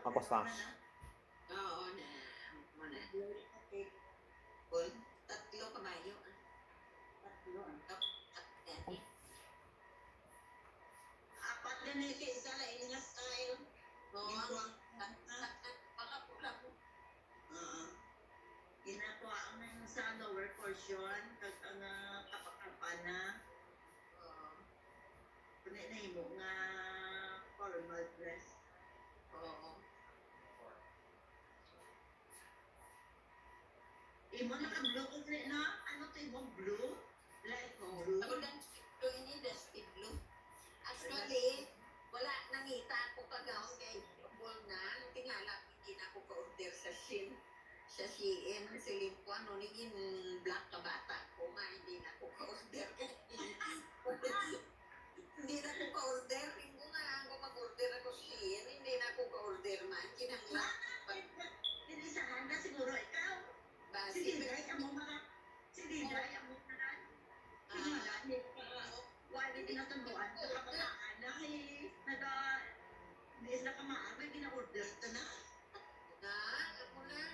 Ako Sash. Oo na. Muna. Well, tatlo kabayo. Tatlo. Apat na na isa la ingat tayo. Oo. Pakapula po. Ginagawa ang na sa lower portion kag ang kapakapana. Kuno na himo nga formal dress. Oo. Imo na ka blue ko na ano to imong blue? Light blue. Ako lang to ini dusty blue. Actually, wala nangita ako kagaon kay Paul na tingala hindi na ako ka-order sa Shein. Sa Shein, silim ko ano niging black ka bata ko nga hindi na ako ka-order kay hindi na ako ka-order. Hindi nga ako mag-order ako Shein. Hindi na ako ka-order man. Kinangla. Pinisahan na siguro ikaw. Si Diday ang mga wala tinatanduan sa kapalaan na kay hindi sila kamaan may gina-order ka na. Ako na.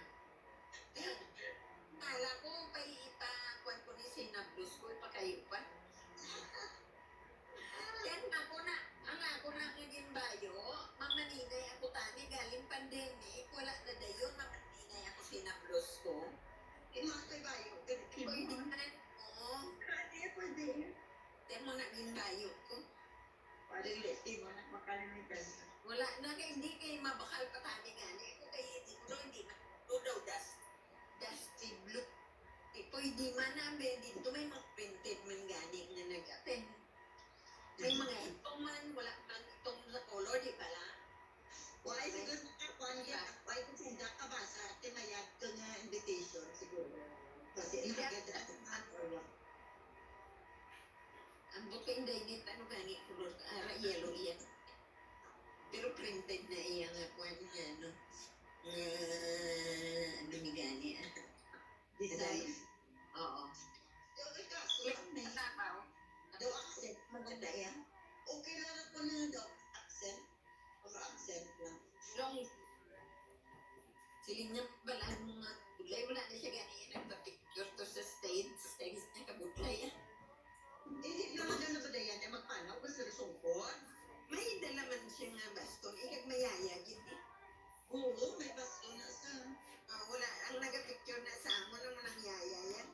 Kala ko ipa-kwan ko ni Sinablos ko pa kayo pa. Yan ako na naging bayo, mamaninay ako tani galing pandemic, wala na dayon, mamaninay ako Sinablos ko. Imakoy bayo, pwede man. Oo. Pwede. Yan mo naging bayo ko. Parili mo na makalimitan. Wala na kay hindi kay mabakal pa tani gani. Ako kay hindi na daw dusty blue. Pwede man namin dito may mga printed man gani na nag-attend. May mga itong man, wala man itong sa color, di pala. Why siguro why kung sunda ka ba sa atin na yan ito nga invitation siguro. Kasi nakaganda at or what. Ang buto yung dainit, ano gani, yellow yan. Pero printed na iya nga po niya, no? Ano ni gani, design. Oo. Do accent, maganda yan. Okay lang ako na do accent. Or accent lang. Long. Siling niya pala ang mga bulay. Wala na siya gani, nagpa-picture to sa stage niya kabutlay yan. Hindi naman na ba yan na magpanaw ba sa sungkot? May dalaman siya nga baston. Ikag mayaya, gini. Oo, may baston na sa... wala. Ang nagapicture na sa amo naman ang yaya yan.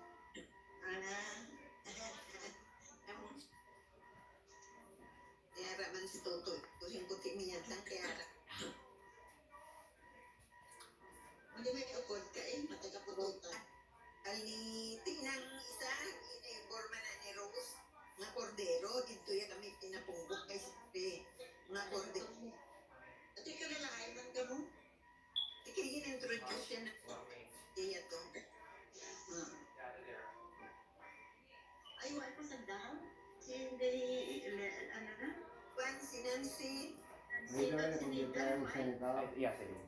Kaya man si Toto. Kusing-kuti niya lang kaya. Hindi may upod ka matagapututan. Tingnan isa, ina-informa na ni Rose. Nga kordero, dito yan kami pinapunggok kay Sipre. Nga kordero. At ikaw na lang, ay man ka mo? Ikaw in-introduce siya na kaya to. Ay, wala pa sa dahon? Ano na? Si Nancy. May gawin na computer yung Senegal. Yes, I do.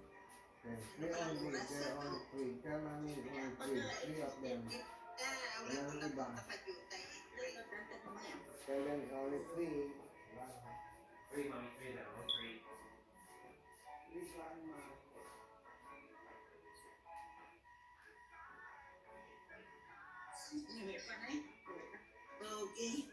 Three only, they're only three. Tell mommy only three of them. Walang iba. Tell them only three. Three, mommy, three, that one, three. This one, ma. Okay.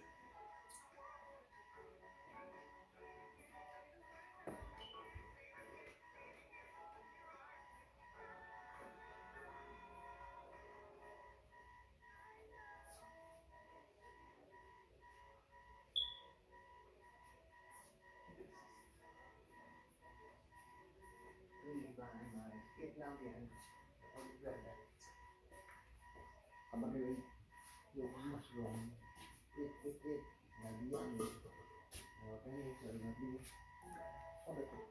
Skip lang yan. Kabagay yung mushroom. Eat. Nagyan eh. Okay, so nagyan. Okay.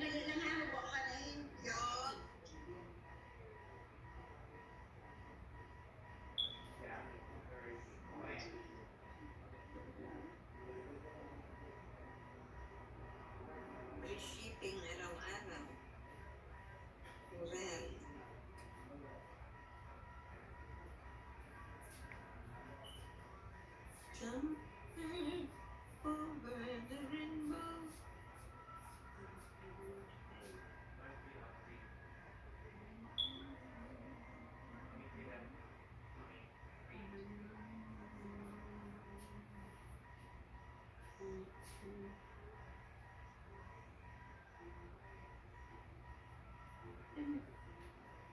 dali lang ha, huwag ka na yun. Yun. Yeah. Very quiet. May shipping araw-araw. Well, jumping over the rainbow.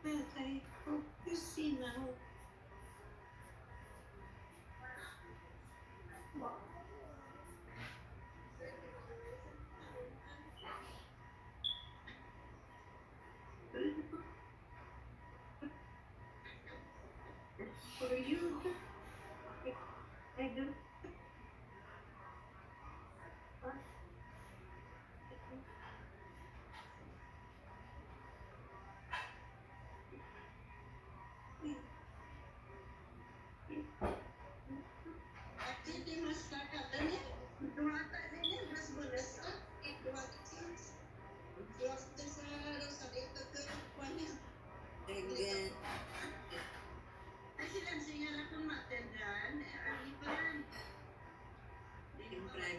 But I hope you see now. For you, I do. Actually, mas kakata niya. Duwata din niya, mas bulas ka. Duwata siya. Duwata sa Rosario, kagawin niya. Again. Ay, silang singaran kung matendaan. Ay, pa yan. Yung plan.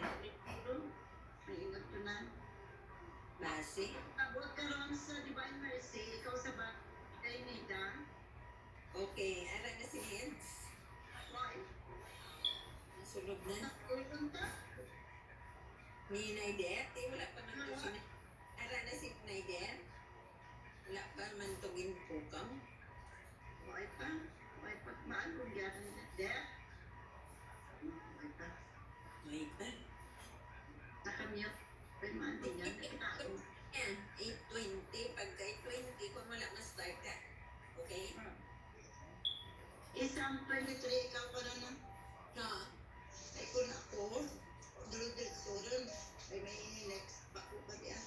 Maingat ko na. Base. Abot ka ron sa Divine Mercy, ikaw sa kay Nida. Okay, ara na si Hens. Why? Nasulog na. Nakulong ka? Ni Naidet, wala pa man to siya. Ara na si Naidet. Wala pa man to ginpukam. Why pa? Why pa? Maalong yan ni Naidet? Why pa? Why pa? Nakamiyot. Pwede man din yan. Yan, 8:20. Pagka 8:20, kung wala ma-start ka. Okay? Isang 23 ikaw pa na na. Na. Ay kung ako, dulog-dulog rin. Ay may next pa ko pa diyan.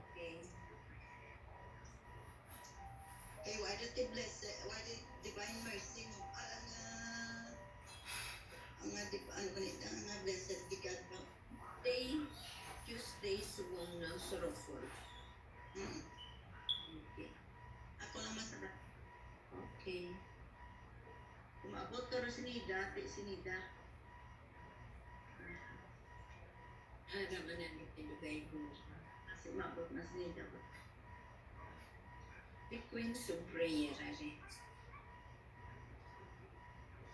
Okay. Ay, why did the blessed, why did divine mercy mo? Ano ba nito? Ang blessed di God ba? Tuesday, subong ng sorrowful. Okay. Ako lang masarap. Okay. Umabot ka rin sinida, sinida. Naman na nilagay ko. Kasi umabot na sinida ko. Sequence of prayer, ari.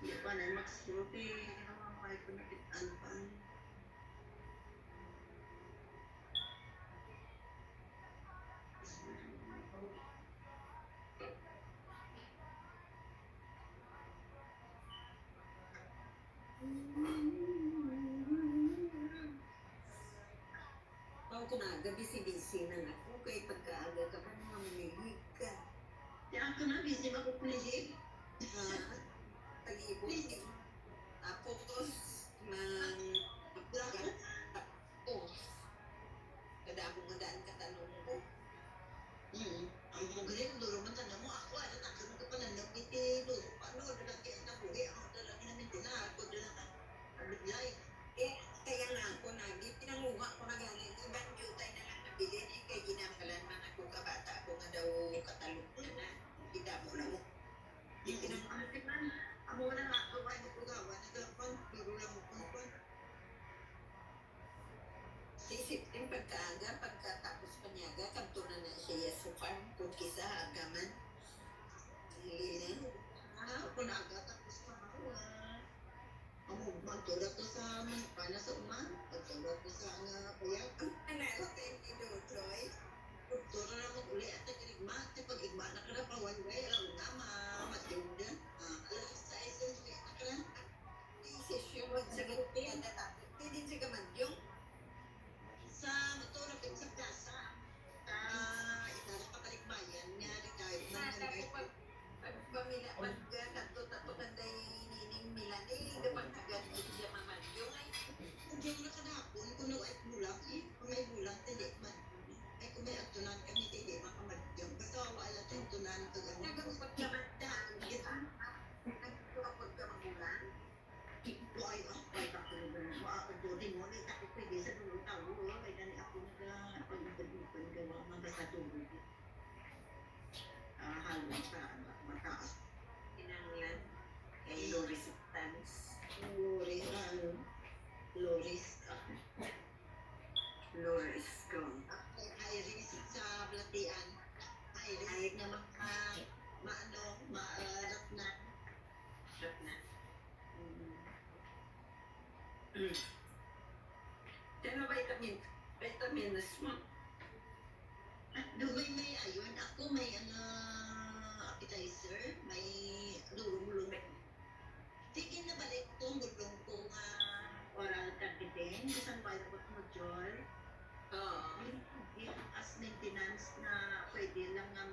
Hindi pa na mag-scrutiny. Namamay ko na kitaan pa. Ako na, gabi-busy na ako. Kaya pagkaaga ka pa mga manilig ka. Kaya ako na, busy ako panilig. Pag-ibig. Tapos, tapos, kada akong madaan katanong ko. Ang magaling, duro man tanong mo, ako, ano, nakanong ka pa na, duro, paano, dalaki ang nabuhi, ako talaga namin tinahako, dalaki, nabiglay. Kaya nga ako, pinanguha ko na galing, ibang jutay na lang nabili, kaya ginambalan man ako kabata, ako nga daw katalog na, kita mo na mo. Amo na nga, gawa niyo ko gawa, naglapan, duro lang mo kung minus mo. At may ayun, ako may appetizer, may lulong-lulong. Sige na balik ko, gulong ko nga oral capitin, isang bayo ko mo, Joel. Yung as maintenance na pwede lang nga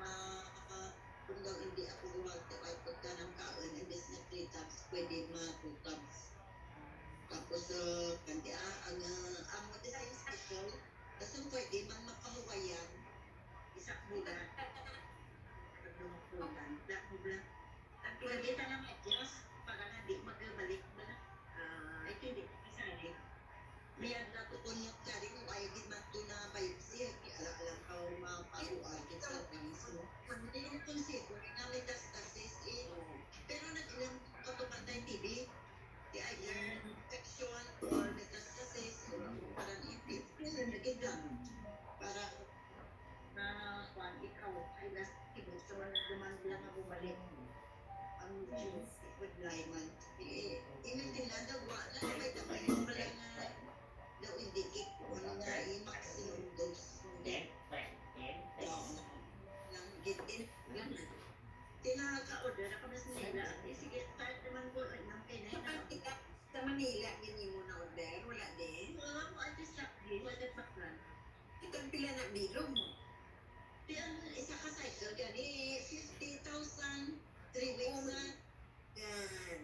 kung daw hindi ako gumagta ay pagka ng kaon, imbes na 3 tabs, pwede 2 tabs. Tapos, kandi ang mo din ay special, kasi pwede man mapahuwayan, isang bulan, tatlong bulan, bulan. Pwede ka lang adjust, para nga di magbalik ba na. Ay, hindi, isali. May na tutunok ka rin, kung ayaw din man ito na biopsy, alam ka mapahuwag sa organismo. Hindi yung consider na metastasis pero nag-ilang katupan tayo TB, di either infection or metastasis or parang ipit. Naging lang para na kung ikaw ay last tibok sa mga demand lang na bumalik ang genes with Lyman. Imitin na daw, wala na may damay wala na daw indicate kung ano nga maximum dose. Lang gitin lang na. Tinaka-order ako na sa Manila. Sige, start naman po ng kailangan. Sa Manila, ganyan mo na order? Wala din? Wala mo, at least wala baklan. Itong pila na bilog mo. Di ang isa ka cycle, gani 50,000, 3 weeks na. Yan.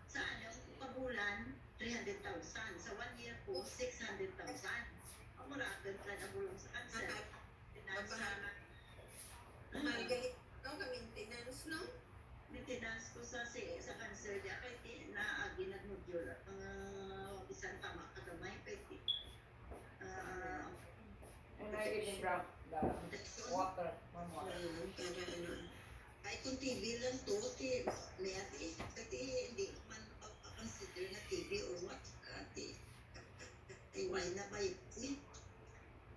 Sa pabulan, 300,000. Sa 1 year po, 600,000. Ang muragan ka na bulong sa cancer. Margalit, no? Ka-maintenance, no? Maintenance ko sa cancer niya. Kahit naagi na module at mga isang tama kagamay. Kahit And I even drank the water, warm water. Ay, kung TV lang to, may ati, kasi hindi man consider na TV or what, ati, ay, why na ba yun?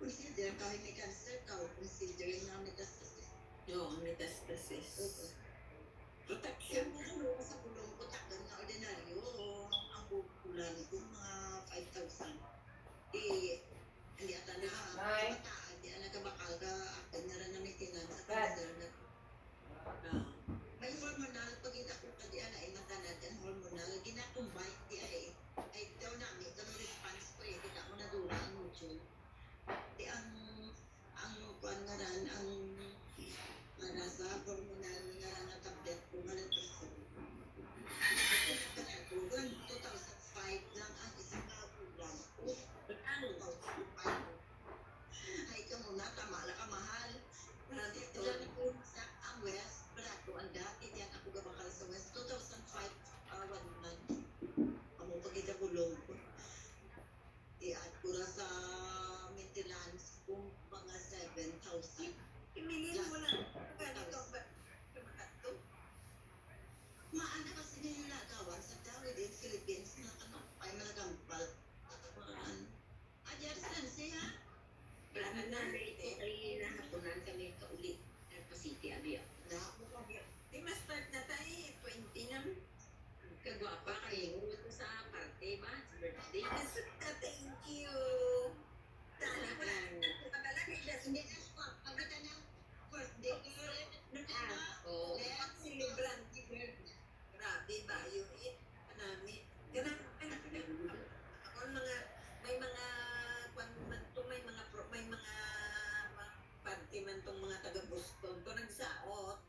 Consider ka may cancer ka, o consider na metastasis. Oo, metastasis. Protection mo ano, sa bulong ko, takdan na ordinaryo, ang bulan ko, mga 5,000. Hindi ata na, mataan, di na kabakal ka, akad na rin na maintenance sa cancer na. May hormonal, pag ako kadi ay matanad yan, hormonal, ginakumbay, di ay daw namin, kami response ko kita mo na dula ang mutual. Di ang kuan nga ran, ang nasa hormonal nga ran na tablet ko nga lang kasi. Kanakugan, 2005 lang ang isang kakulan ko. Ano, 2005. Ay, ka muna, tama lang ka mahal. Dito lang ako sa ang West, barato ang dati, diyan ako gabakal sa West, 2005, 1 month. Amo pagkita bulong ko. At pura sa maintenance kung mga 7,000. Imilin mo lang. Ganito ba? Kumakato? Maana kasi nilagawan sa Dawi din, Philippines na ay malagampal. Adyar saan siya? Plano na, ay nahapunan kami kaulit. City abiya. Di mas start na tayo, 20 na. Kagwapa kayo. Ngumot ko sa party ba? Sa birthday. Thank you. Sana ko lang. Pagkalang hindi na ako. Pagkata na birthday girl. Oo. Let's celebrate the birthday. Grabe ba yun? Namin. Ganang, ako may mga party man tong mga taga-Boston to nagsaot.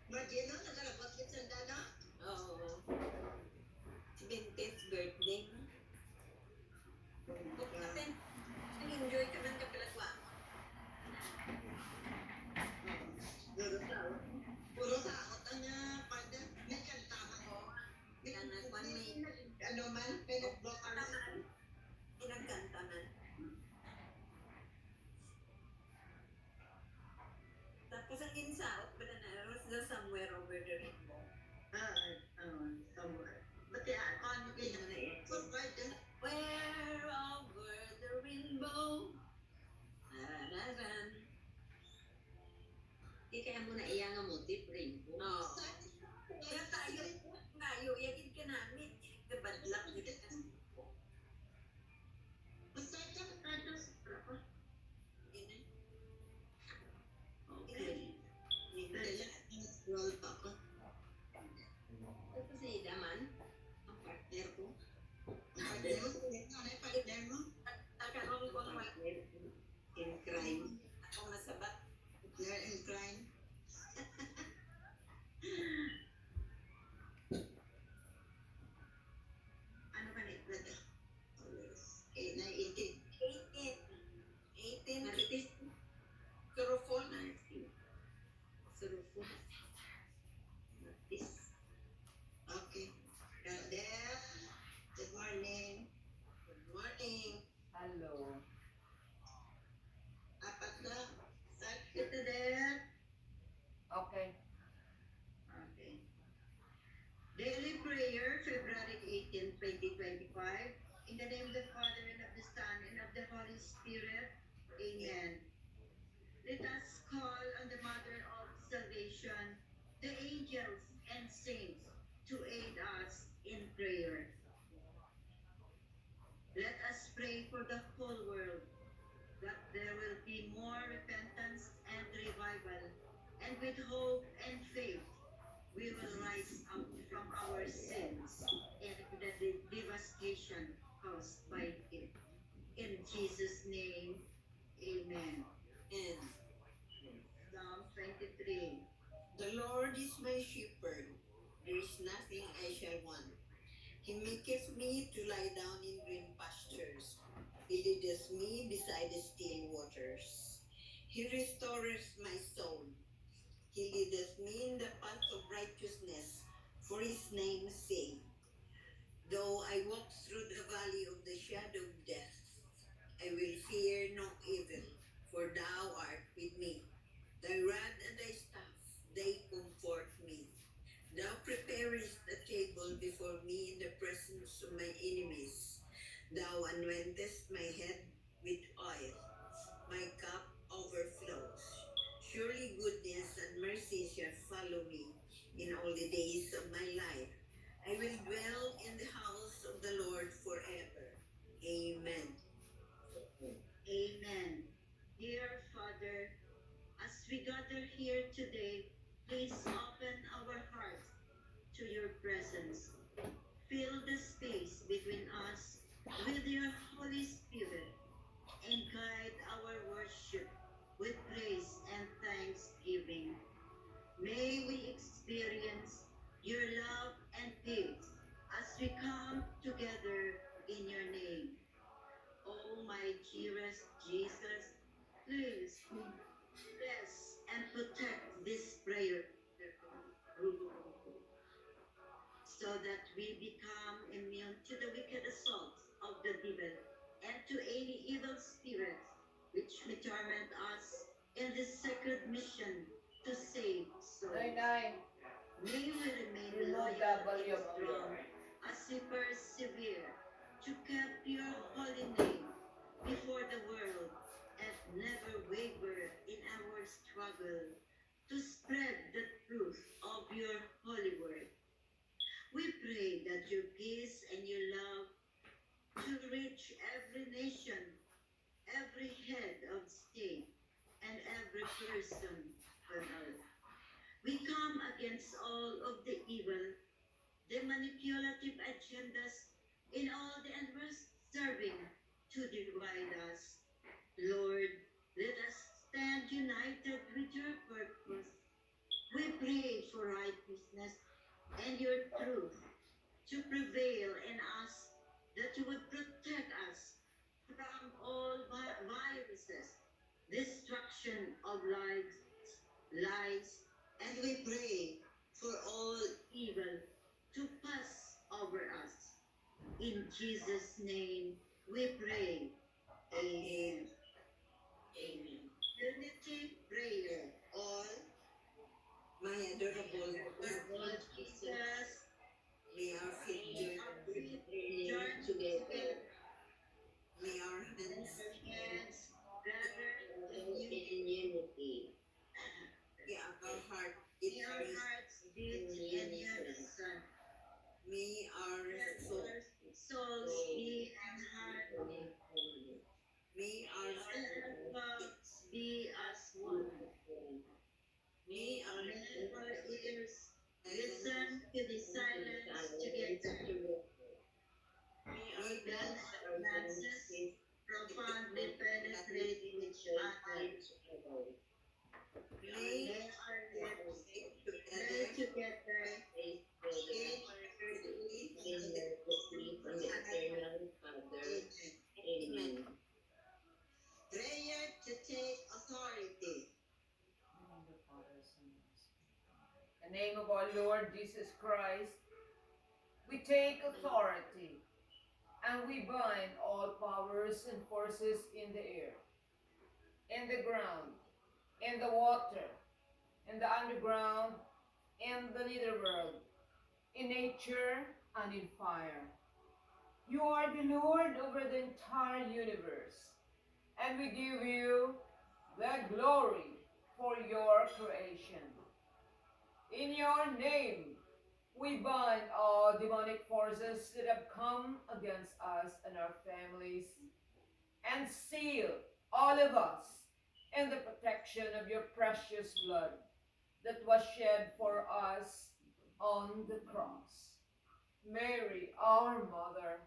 Margino, nagarabot yung sandana? Oo. 70th birthday. Kasi, nag-enjoy ka man kapila Spirit. Amen. Let us call on the Mother of Salvation, the angels and saints, to aid us in prayer. Let us pray for the whole world, that there will be more repentance and revival, and with hope and faith, we will rise up from our sins and the devastation caused by it. In Jesus' name, amen. And Psalm 23. The Lord is my shepherd, there is nothing I shall want. He maketh me to lie down in green pastures. He leadeth me beside the still waters. He restoreth my soul. He leadeth me in the path of righteousness for his name's sake. Though I walk through the valley of the shadow of death, I will fear no evil, for thou art with me. Thy rod and thy staff, they comfort me. Thou preparest a table before me in the presence of my enemies. Thou anointest my head with oil. My cup overflows. Surely goodness and mercy shall follow me in all the days of my life. I will dwell in the house of the Lord forever. Amen. Amen. Dear Father, as we gather here today, please open our hearts to your presence. Fill the space between us with your Holy Spirit and guide our worship with praise and thanksgiving. May we experience your love and peace as we come together in your name. Oh, my dearest Jesus, please bless and protect this prayer group so that we become immune to the wicked assaults of the devil and to any evil spirits which may torment us in this sacred mission to save souls. Nine. May we remain Remove loyal the volume and of strong your. as we persevere to keep your holy name before the world and never waver in our struggle to spread the truth of your holy word. We pray that your peace and your love to reach every nation, every head of state, and every person on earth. We come against all of the evil, the manipulative agendas, in all the adverse serving to divide us. Lord, let us stand united with your purpose. We pray for righteousness and your truth to prevail in us, that you would protect us from all viruses, destruction of lives, and we pray for all evil to pass over us. In Jesus' name we pray. Amen. Amen. Unity prayer. All my adorable Lord Jesus, may our feet join together. May our hands gather in unity. May our hearts beat in unison. May our souls be in harmony. May our thoughts be as one. May our ears listen to the silence together. May our glances profoundly penetrate each other. May our lips lay together in from the eternal Father. Amen. Prayer to take authority. In the name of our Lord Jesus Christ, we take authority and we bind all powers and forces in the air, in the ground, in the water, in the underground, in the netherworld, in nature and in fire. You are the Lord over the entire universe, and we give you the glory for your creation. In your name, we bind all demonic forces that have come against us and our families and seal all of us in the protection of your precious blood that was shed for us on the cross. Mary, our Mother,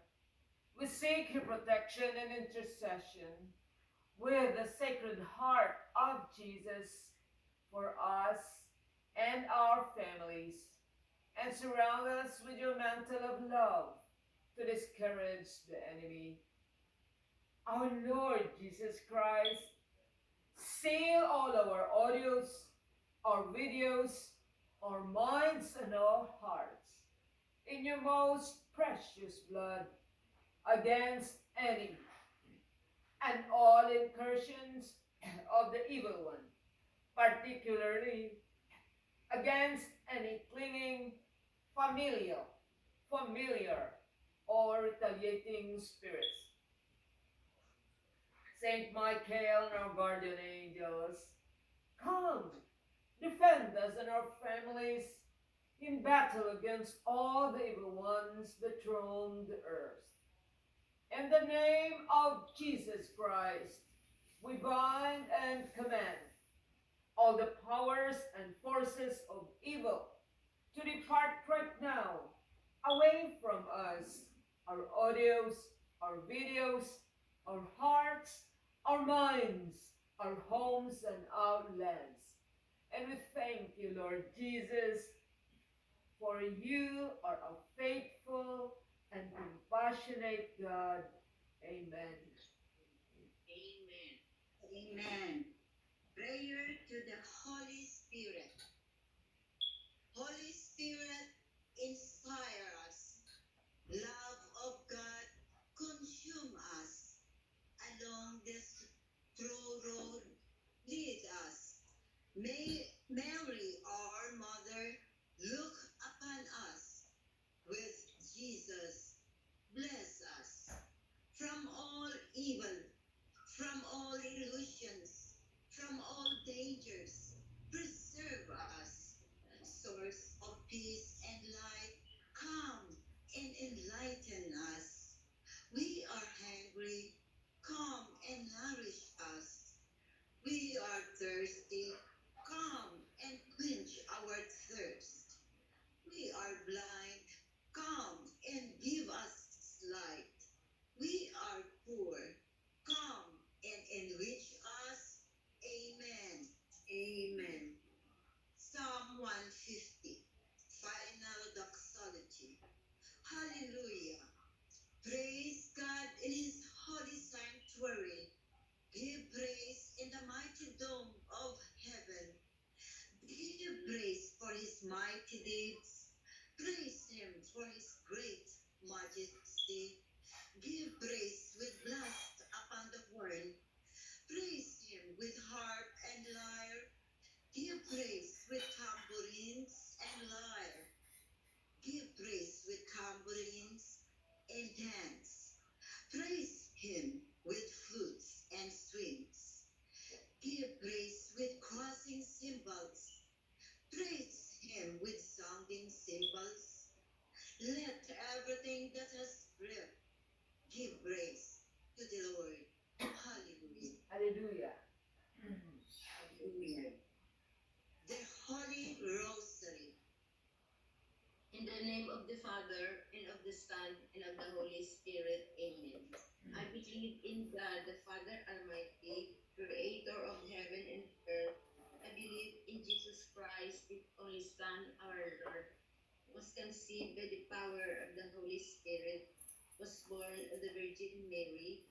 we seek your protection and intercession with the Sacred Heart of Jesus for us and our families, and surround us with your mantle of love to discourage the enemy. Our Lord Jesus Christ, seal all our audios, our videos, our minds, and our hearts in your most precious blood against any and all incursions of the evil one, particularly against any clinging, familiar, or retaliating spirits. Saint Michael and our guardian angels, come, defend us and our families in battle against all the evil ones that roam the earth. In the name of Jesus Christ, we bind and command all the powers and forces of evil to depart right now away from us, our audios, our videos, our hearts, our minds, our homes, and our lands. And we thank you, Lord Jesus, for you are a faithful and compassionate God. Amen. Amen. Amen. Prayer to the Holy Spirit. Holy Spirit, inspire us. Love of God, consume us. Along this true road, lead us. May Mary, our Mother, look upon us with Jesus. Bless us from all evil, from all illusions, from all dangers. Preserve us, source of peace and light. Come and enlighten us. We are hungry. Come and nourish us. We are thirsty. Come and quench our thirst. We are blind. Come and give us light. We are poor. Come and enrich us. Amen. Amen. Psalm 150. Final doxology. Hallelujah. Praise God in his holy sanctuary. Give praise in the mighty dome of heaven. Give praise for his mighty deeds. Praise him for his great majesty. Give praise with blast upon the horn. Praise him with harp and lyre. Give praise with tambourines and lyre. Give praise with tambourines and dance. Praise him with flutes and strings. Give praise with crossing cymbals. Praise him with sounding cymbals. Let everything that has breath give praise to the Lord. Hallelujah. Hallelujah. Hallelujah. The Holy Rosary. In the name of the Father, and of the Son, and of the Holy Spirit. Amen. I believe in God, the Father Almighty, creator of heaven and earth. I believe in Jesus Christ, the only Son, our Lord, was conceived by the power of the Holy Spirit, was born of the Virgin Mary,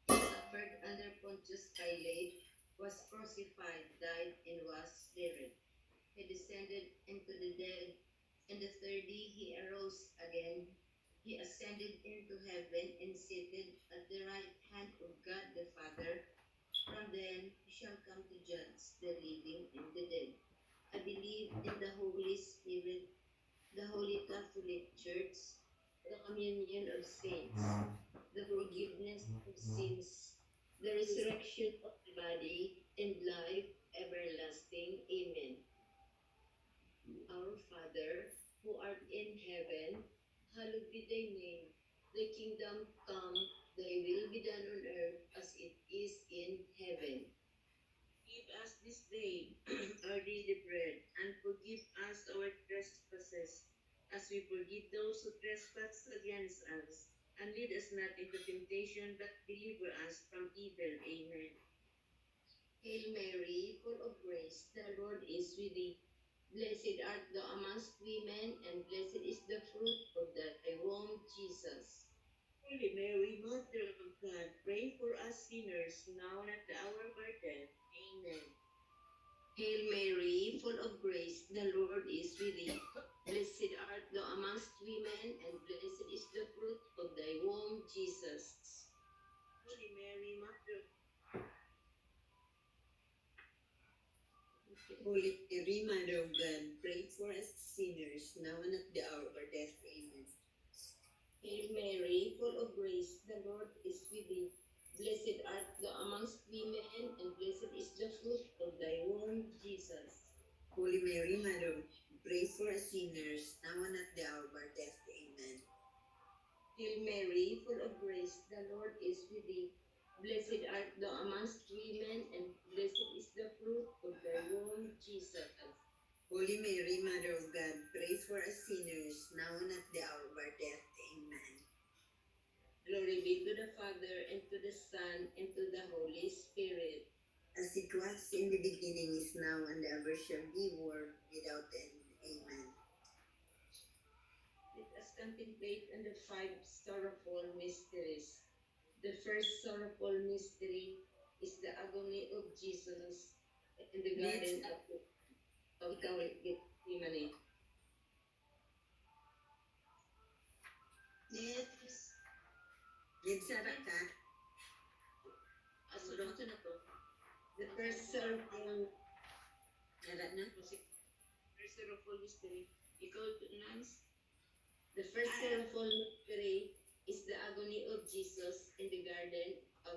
suffered under Pontius Pilate, was crucified, died, and was buried. He descended into the dead, and the third day he arose again. He ascended into heaven and seated at the right hand of God the Father. From them he shall come to judge the living and the dead. I believe in the Holy Spirit, the Holy Catholic Church, the communion of saints, the forgiveness of sins, the resurrection of the body, and life everlasting. Amen. Our Father, who art in heaven, hallowed be thy name. Thy kingdom come, thy will be done on earth as it is in heaven. Give us this day our daily bread, and forgive us our trespasses, as we forgive those who trespass against us. And lead us not into temptation, but deliver us from evil. Amen. Hail Mary, full of grace, the Lord is with thee. Blessed art thou amongst women, and blessed is the fruit of thy womb, Jesus. Holy Mary, Mother of God, pray for us sinners, now and at the hour of our death. Amen. Hail Mary, full of grace, the Lord is with thee. Blessed art thou amongst women, and blessed is the fruit of thy womb, Jesus. Holy Mary, Mother Holy Mary, Mother of God, pray for us sinners, now and at the hour of our death. Amen. Hail Mary, full of grace, the Lord is with thee. Blessed art thou amongst women, and blessed is the fruit of thy womb, Jesus. Holy Mary, Mother of God, pray for us sinners, now and at the hour of our death. Amen. Hail Mary, full of grace, the Lord is with thee. Blessed art thou amongst women, and blessed is the fruit of thy womb, Jesus. Holy Mary, Mother of God, pray for us sinners, now and at the hour of our death. Amen. Glory be to the Father, and to the Son, and to the Holy Spirit. As it was in the beginning, is now, and ever shall be, world without end. Amen. Let us contemplate on the 5 sorrowful mysteries. The first sorrowful mystery is the agony of Jesus in the garden of Gethsemane. Next. Ginsara ka? Asunod na to. The first sorrowful mystery. Ikaw, Nance? The first sorrowful mystery is the agony of Jesus in the garden